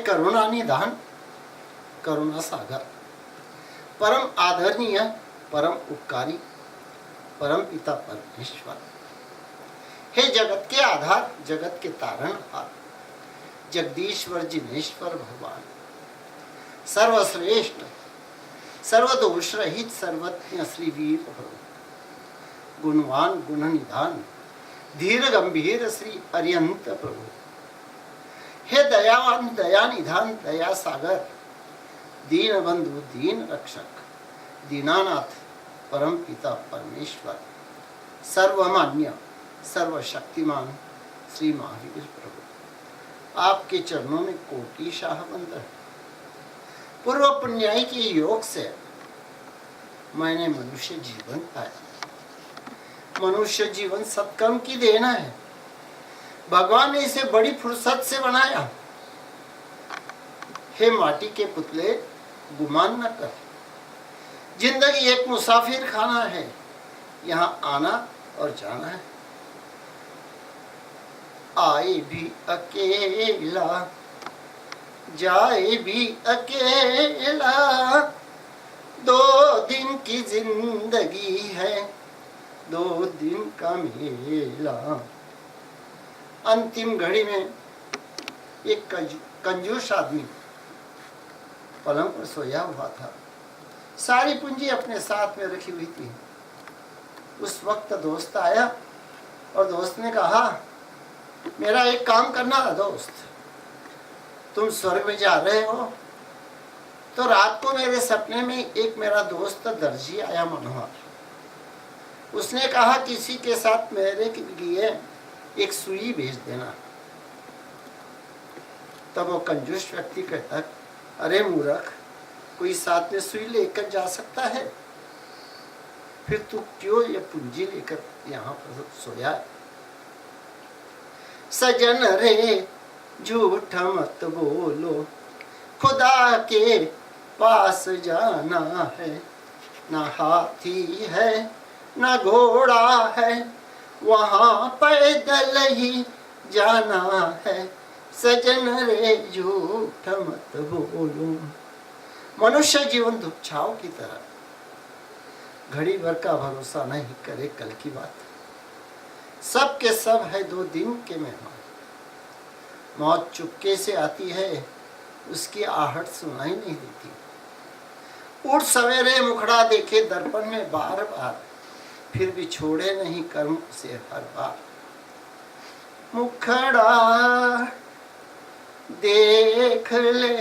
करुणा निधान, करुणा सागर, परम आदरणीय, परम उपकारी, परम पिता परमेश्वर, हे जगत के आधार, जगत के तारणहार, जगदीश्वर जिनेश्वर भगवान, सर्वश्रेष्ठ, सर्वदोष रहित, सर्वज्ञ श्री वीर प्रभु, गुणवान गुण निधान, धीर गंभीर श्री अरियंत प्रभु, हे दयावान दया निधान, दया सागर, दीन बंधु दीन रक्षक, दीनानाथ, परम पिता परमेश्वर, सर्वमान्य सर्वशक्तिमान श्री महावीर प्रभु, आपके चरणों में कोटि शाह बंदर। पूर्व पुण्याई के योग से मैंने मनुष्य जीवन पाया। मनुष्य जीवन सत्कर्म की देना है। भगवान ने इसे बड़ी फुर्सत से बनाया। हे माटी के पुतले, गुमान न कर। जिंदगी एक मुसाफिर खाना है, यहाँ आना और जाना है। आए भी अकेला, जाए भी अकेला, 2 दिन की जिंदगी है, 2 दिन का मेला। अंतिम घड़ी में एक कंजूस आदमी पलंग पर सोया हुआ था। सारी पूंजी अपने साथ में रखी हुई थी। उस वक्त दोस्त आया और दोस्त ने कहा, मेरा एक काम करना दोस्त, तुम स्वर्ग में जा रहे हो तो रात को मेरे सपने में एक मेरा दोस्त दर्जी आया मनोहर। उसने कहा किसी के साथ मेरे लिए एक सुई भेज देना। तब वो कंजूस व्यक्ति कहता, अरे मूर्ख, कोई साथ में सुई लेकर जा सकता है? फिर तू क्यों ये पूंजी लेकर यहाँ पर सोया है? सजन रे झूठ मत बोलो, खुदा के पास जाना है। ना हाथी है ना घोड़ा है, वहाँ पैदल ही जाना है। सजन रे झूठ मत बोलो। मनुष्य जीवन धूपछाव की तरह, घड़ी भर का भरोसा नहीं करे कल की बात। सब के सब है 2 दिन के मेहमान। मौत चुपके से आती है, उसकी आहट सुनाई नहीं देती। उठ सवेरे मुखड़ा देखे दर्पण में बार बार, फिर भी छोड़े नहीं कर्म से हर बार। मुखड़ा देख ले,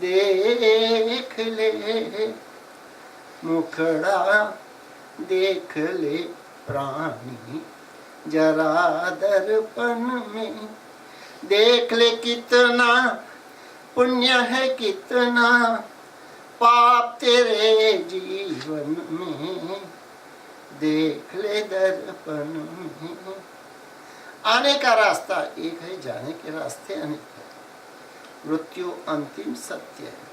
देख ले, मुखड़ा देख ले प्राणी, जरा दर्पण में देख ले। कितना पुण्य है, कितना पाप तेरे जीवन में, देख ले दर्पण में। आने का रास्ता एक है, जाने के रास्ते अनेक है। मृत्यु अंतिम सत्य है,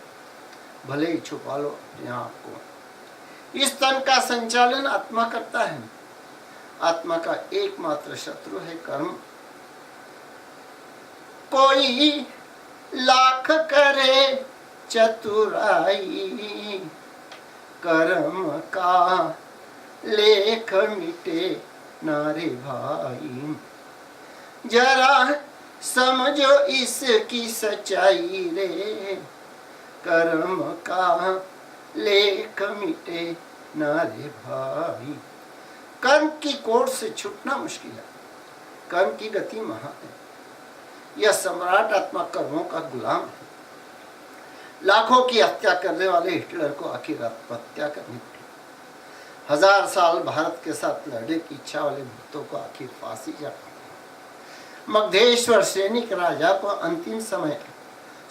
भले ही छुपा लो अपने आप को। इस तन का संचालन आत्मा करता है। आत्मा का एकमात्र शत्रु है कर्म। कोई लाख करे चतुराई, कर्म का लेख मिटे नारे भाई। जरा समझो इसकी सच्चाई रे, कर्म का लेख मिटे नारे भाई। कर्म की कोर्ट से छूटना मुश्किल है। कर्म की गति महान है। यह सम्राट आत्मा कर्मों का गुलाम है। लाखों की हत्या करने वाले हिटलर को आखिर आत्महत्या करनी पड़ी। 1000 साल भारत के साथ लड़ने की इच्छा वाले भक्तों को आखिर फांसी जा पड़ी। मगधेश्वर सैनिक राजा को अंतिम समय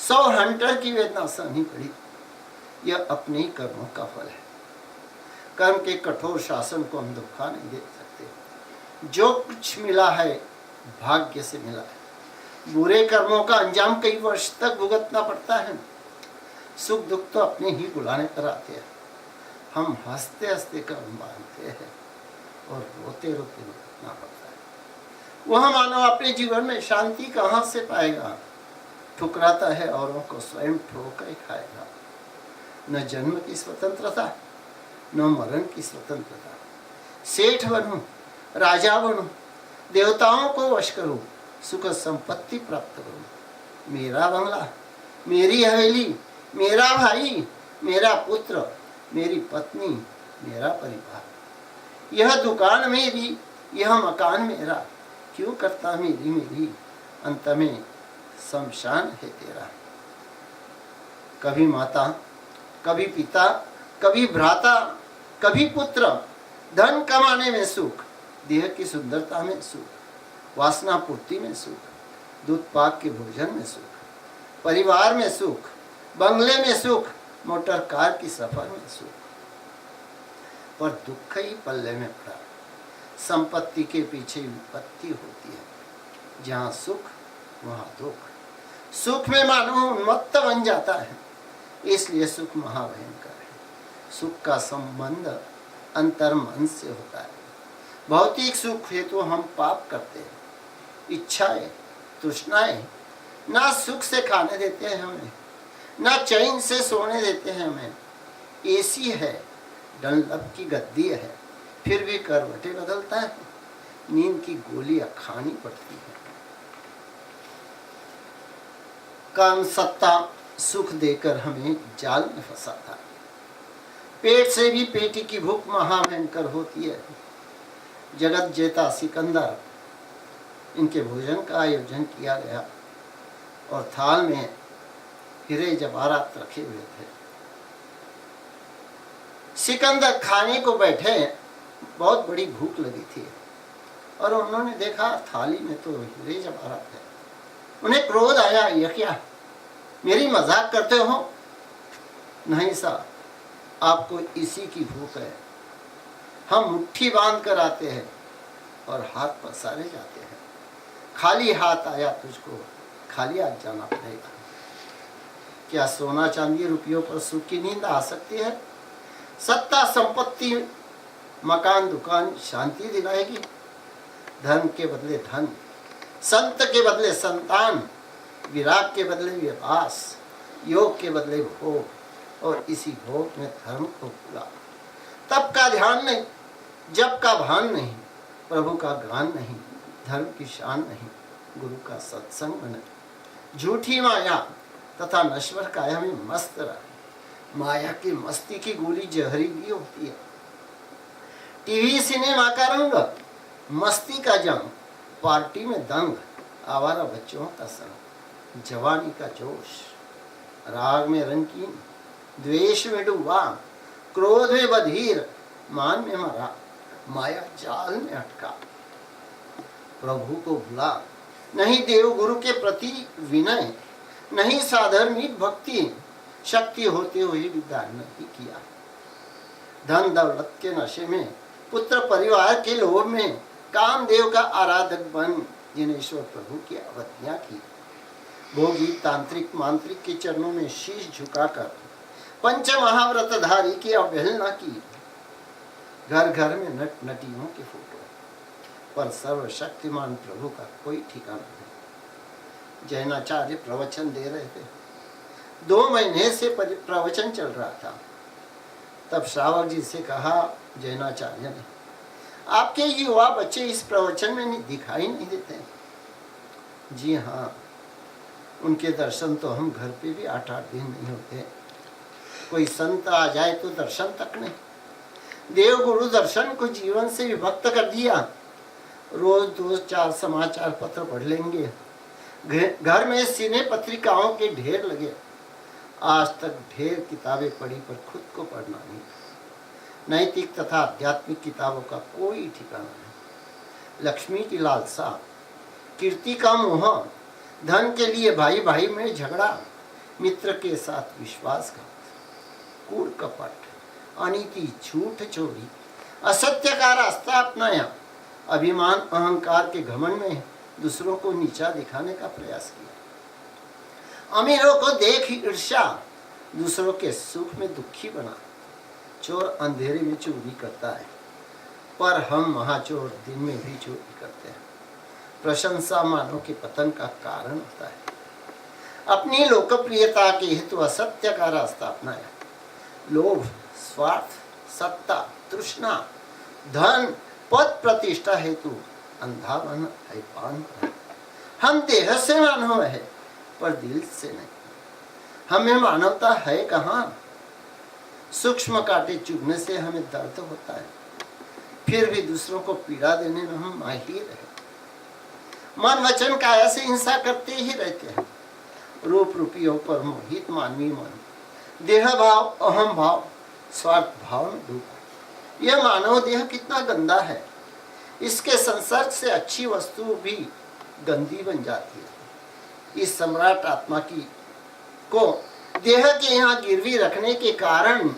100 हंटर की वेदना सहनी पड़ी। यह अपने ही कर्मों का फल है। कर्म के कठोर शासन को हम धोखा नहीं दे सकते। जो कुछ मिला है भाग्य से मिला है। बुरे कर्मों का अंजाम कई वर्ष तक भुगतना पड़ता है। सुख दुख तो अपने ही बुलाने पर आते हैं। हम हंसते हंसते कर्म बांधते हैं और रोते रोते भुगतना पड़ता है। वह मानव अपने जीवन में शांति कहाँ से पाएगा? ठुकराता है औरों को, स्वयं ठोकर खाएगा। न जन्म की स्वतंत्रता, न मरण की स्वतंत्रता। सेठ बनूं, राजा बनूं, देवताओं को वश करूं, सुख संपत्ति प्राप्त करूं, मेरा बंगला, मेरी हवेली, मेरा भाई, मेरा पुत्र, मेरी पत्नी, मेरा परिवार, यह दुकान मेरी, यह मकान मेरा, क्यों करता मेरी मेरी, अंत में शमशान है तेरा। कभी माता, कभी पिता, कभी भ्राता, कभी पुत्र, धन कमाने में सुख, देह की सुंदरता में सुख, वासना पूर्ति में सुख, दूध पाक के भोजन में सुख, परिवार में सुख, बंगले में सुख, मोटर कार की सफर में सुख, पर दुख ही पल्ले में पड़ा। संपत्ति के पीछे विपत्ति होती है, जहाँ सुख वहाँ दुख। सुख में मानव उन्मत्त बन जाता है, इसलिए सुख महाभयंकर है। सुख का संबंध अंतर मन से होता है। भौतिक सुख हेतु तो हम पाप करते हैं, इच्छाएं, तृष्णाएं ना सुख से खाने देते हैं हमें, ना चैन से सोने देते हैं हमें। एसी है, डनलप की गद्दी है, फिर भी करवटें बदलता है, नींद की गोलियां खानी पड़ती है। काम सत्ता सुख देकर हमें जाल में फंसाता है। पेट से भी पेटी की भूख महाभयंकर होती है। जगत जेता सिकंदर, इनके भोजन का आयोजन किया गया और थाल में हीरे जवाहरात रखे हुए थे। सिकंदर खाने को बैठे, बहुत बड़ी भूख लगी थी और उन्होंने देखा थाली में तो हीरे जवाहरात है। उन्हें क्रोध आया, यह क्या, मेरी मजाक करते हो? नहीं साहब, आपको इसी की भूख है। हम मुट्ठी बांध कर आते हैं और हाथ पसारे जाते हैं। खाली हाथ आया तुझको, खाली हाथ जाना पड़ेगा। क्या सोना चांदी रुपयों पर सुख की नींद आ सकती है? सत्ता संपत्ति मकान दुकान शांति दिलाएगी? धन के बदले धन, संत के बदले संतान, विराग के बदले विलास, योग के बदले भोग, और इसी भोग में धर्म को भूला। तप का ध्यान नहीं, जप का भान नहीं, प्रभु का गान नहीं, धर्म की शान नहीं, गुरु का सत्संग नहीं। झूठी माया तथा नश्वर काया में मस्त रहा। माया की मस्ती की गोली जहरीली होती है। टीवी सिनेमा का रंग, मस्ती का जंग, पार्टी में दंग, आवारा बच्चों का संग, जवानी का जोश, राग में रंगीन, द्वेष में डूबा, क्रोध में बधिर, मान में मरा, माया जाल में अटका। प्रभु को भुला, नहीं देव गुरु के प्रति विनय, नहीं साधर्मिक भक्ति, शक्ति होते हुए भी दान नहीं किया। धन दौलत के नशे में, पुत्र परिवार के लोभ में, कामदेव का आराधक बन जिनेश्वर प्रभु की अवज्ञा की। भोगी तांत्रिक मांत्रिक के चरणों में शीश झुकाकर पंच महाव्रतधारी की अवहेलना की। घर घर में नट नटियों के फोटो, पर सर्वशक्तिमान प्रभु का कोई ठिकाना नहीं। जैनाचार्य प्रवचन दे रहे थे, 2 महीने से प्रवचन चल रहा था। तब श्रावक जी से कहा जैनाचार्य ने, आपके युवा बच्चे इस प्रवचन में दिखाई नहीं देते। जी हाँ, उनके दर्शन तो हम घर पे भी 8-8 दिन नहीं होते। कोई संत आ जाए तो दर्शन तक नहीं। देव गुरु दर्शन को जीवन से विभक्त कर दिया। रोज 2-4 समाचार पत्र पढ़ लेंगे, घर में सिने पत्रिकाओं के ढेर लगे। आज तक ढेर किताबें पढ़ी पर खुद को पढ़ना नहीं। नैतिक तथा आध्यात्मिक किताबों का कोई ठिकाना नहीं। लक्ष्मी की लालसा, कीर्ति का मोह, धन के लिए भाई भाई में झगड़ा, मित्र के साथ विश्वासघात, कूड़ कपट, अनीति, झूठ चोरी, असत्य का रास्ता अपनाया, अभिमान अहंकार के घमंड में दूसरों को नीचा दिखाने का प्रयास किया। अमीरों को देख ईर्ष्या, दूसरों के सुख में दुखी बना। चोर अंधेरे में चोरी करता है, पर हम महाचोर दिन में भी चोरी करते हैं। प्रशंसा मानव के पतन का कारण होता है। अपनी लोकप्रियता के हेतु असत्य का रास्ता अपनाया। लोभ, स्वार्थ, सत्ता, तृष्णा, धन, पद, प्रतिष्ठा हेतु अंधा बन है पान। हम देह से मानव है पर दिल से नहीं। हमें मानवता है कहाँ? सूक्ष्म कांटे चुभने से हमें दर्द होता है, फिर भी दूसरों को पीड़ा देने में हम माहिर हैं। मन वचन काया से हिंसा करते ही रहते हैं। रूप रूपियों पर मोहित मानवीय मन देह भाव, अहम भाव, स्वार्थ भाव में डूबा। यह मानव देह कितना गंदा है। इसके संसर्ग से अच्छी वस्तु भी गंदी बन जाती है। इस सम्राट आत्मा को देह के यहाँ गिरवी रखने के कारण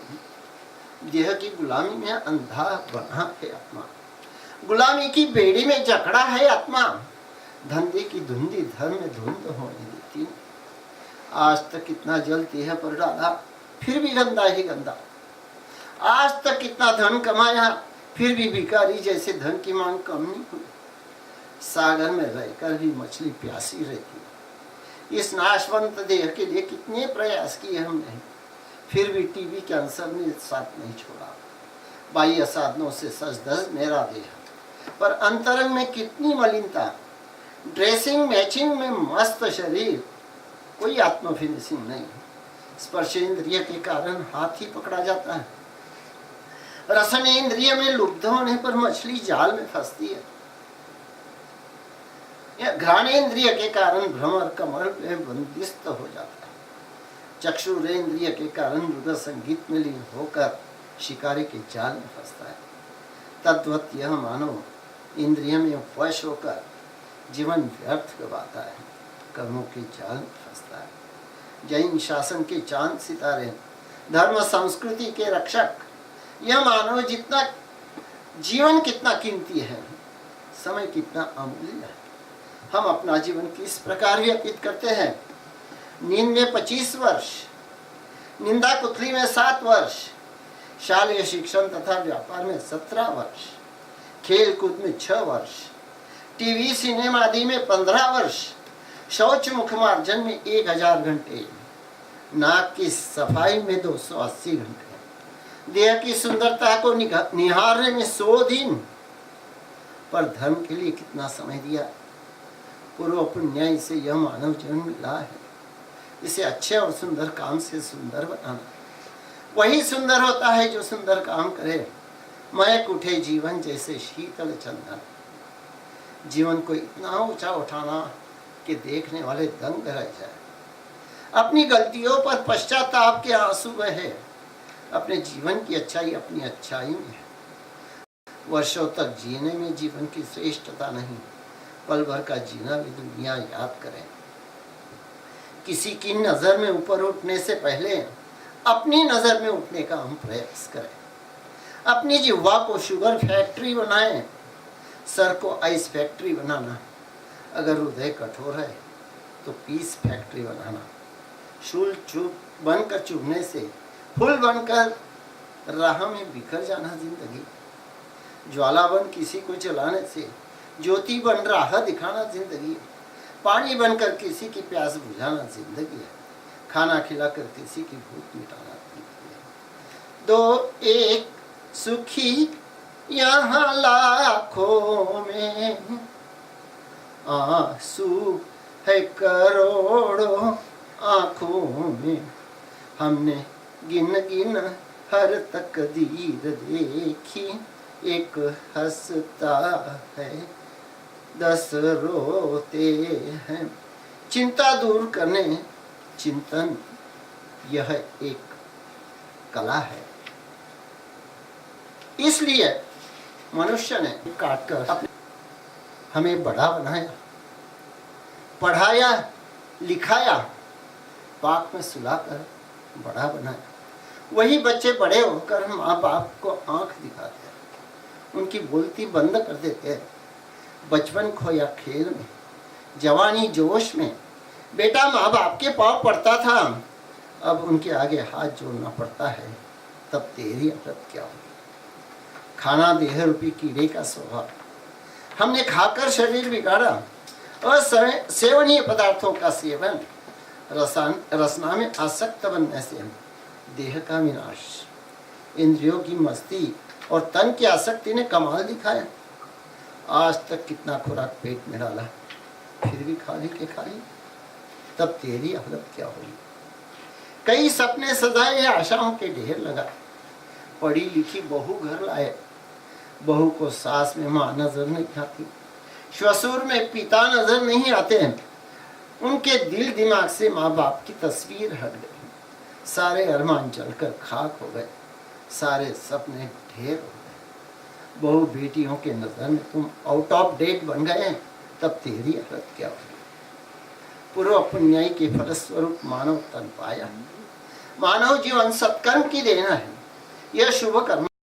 देह की गुलामी में अंधा बना है आत्मा। गुलामी की बेड़ी में जकड़ा है आत्मा। धंधे की धुंधी धर्म में धुंध होने देती। आज तक कितना जल देह पर डाला, फिर भी गंदा ही गंदा। आज तक कितना धन कमाया, फिर भी भिखारी जैसे धन की मांग कम नहीं हुई। सागर में रहकर भी मछली प्यासी रहती। इस नाशवंत देह के लिए कितने प्रयास किए हमने, फिर भी टीबी कैंसर ने साथ नहीं छोड़ा। बाह्य साधनों से सज धज मेरा देह, पर अंतरंग में कितनी मलिनता। ड्रेसिंग मैचिंग में मस्त शरीर, कोई आत्म फिनिशिंग नहीं। स्पर्शेंद्रिय के कारण हाथ ही पकड़ा जाता है। रसनेंद्रिय में लुब्ध होने पर मछली जाल में फंसती है। या घ्राणेंद्रिय के कारण भ्रमर कमर में बंदिस्त हो जाता है। चक्षुरेंद्रिय के कारण मृग संगीत में लीन होकर शिकारी के जाल में फंसता है। तद्वत यह मानव इंद्रिय में वश होकर जीवन व्यर्थ गवाता है, कर्मों के जाल में फंसता है। जैन शासन के चांद सितारे, धर्म संस्कृति के रक्षक, यह मानव जितना जीवन कितना कीमती है, समय कितना अमूल्य है। हम अपना जीवन किस प्रकार व्यतीत करते हैं? नींद में 25 वर्ष, निंदा कुथली में 7 वर्ष, शालेय शिक्षण तथा व्यापार में 17 वर्ष, खेल कूद में 6 वर्ष, टीवी सिनेमा आदि में 15 वर्ष, शौच मुख मार्जन में 1000 घंटे, नाक की सफाई में 280 घंटे, देह की सुंदरता को निहारने में 100 दिन, पर धर्म के लिए कितना समय दिया। पूर्व पुण्य से यह मानव जन्म मिला है। इसे अच्छे और सुंदर काम से सुंदर बनाना। वही सुंदर होता है जो सुंदर काम करे। महक उठे जीवन जैसे शीतल चंदन। जीवन को इतना ऊंचा उठाना कि देखने वाले दंग रह जाए। अपनी गलतियों पर पश्चाताप के आंसू बहे। अपने जीवन की अच्छाई अपनी अच्छाई में है। वर्षों तक जीने में जीवन की श्रेष्ठता नहीं, पल भर का जीना भी दुनिया याद करे। किसी की नजर में ऊपर उठने से पहले अपनी नजर में उठने का हम प्रयास करें। अपनी जिह्वा को शुगर फैक्ट्री बनाएं, सर को आइस फैक्ट्री बनाना। अगर हृदय कठोर है तो पीस फैक्ट्री बनाना। शूल चुप बनकर चुभने से फूल बनकर राह में बिखर जाना जिंदगी। ज्वाला बन किसी को जलाने से ज्योति बन राह दिखाना जिंदगी। पानी बनकर किसी की प्यास बुझाना जिंदगी है। खाना खिलाकर किसी की भूख मिटाना जिंदगी है। दो एक सुखी यहाँ लाखों में, आंसू है करोड़ों आँखों में। हमने गिन गिन हर तकदीर देखी, एक हंसता है 10 रोते हैं। चिंता दूर करने चिंतन यह एक कला है। इसलिए मनुष्य ने काटकर हमें बड़ा बनाया, पढ़ाया, लिखाया, पाक में सुलाकर बड़ा बनाया। वही बच्चे बड़े होकर माँ बाप को आंख दिखाते हैं, उनकी बोलती बंद कर देते हैं। बचपन खोया खेल में, जवानी जोश में। बेटा माँ बाप के पाँव पड़ता था, अब उनके आगे हाथ जोड़ना पड़ता है। तब तेरी हालत क्या होगी? खाना देह रूपी कीड़े का स्वभाव। हमने खाकर शरीर बिगाड़ा, असेवनीय पदार्थों का सेवन, रसना में आसक्त बनने से देह का विनाश, इंद्रियों की मस्ती और तन की आसक्ति ने कमाल दिखाया। आज तक कितना खुराक पेट में डाला, फिर भी खाली के खाली, तब तेरी हालत क्या हुई। कई सपने सजाए, आशाओं के ढेर लगा, पढ़ी लिखी बहू घर लाए, बहू को सास में मां नजर नहीं आती, ससुर में पिता नजर नहीं आते हैं। उनके दिल दिमाग से माँ बाप की तस्वीर हट गई, सारे अरमान जलकर खाक हो गए, सारे सपने ढेर हो गए। बहू बेटियों के नजर में तुम आउट ऑफ डेट बन गए हैं, तब तेरी हालत क्या होगी। पूर्व पुण्याई के फलस्वरूप मानव तन पाया। मानव जीवन सत्कर्म की देना है। यह शुभ कर्म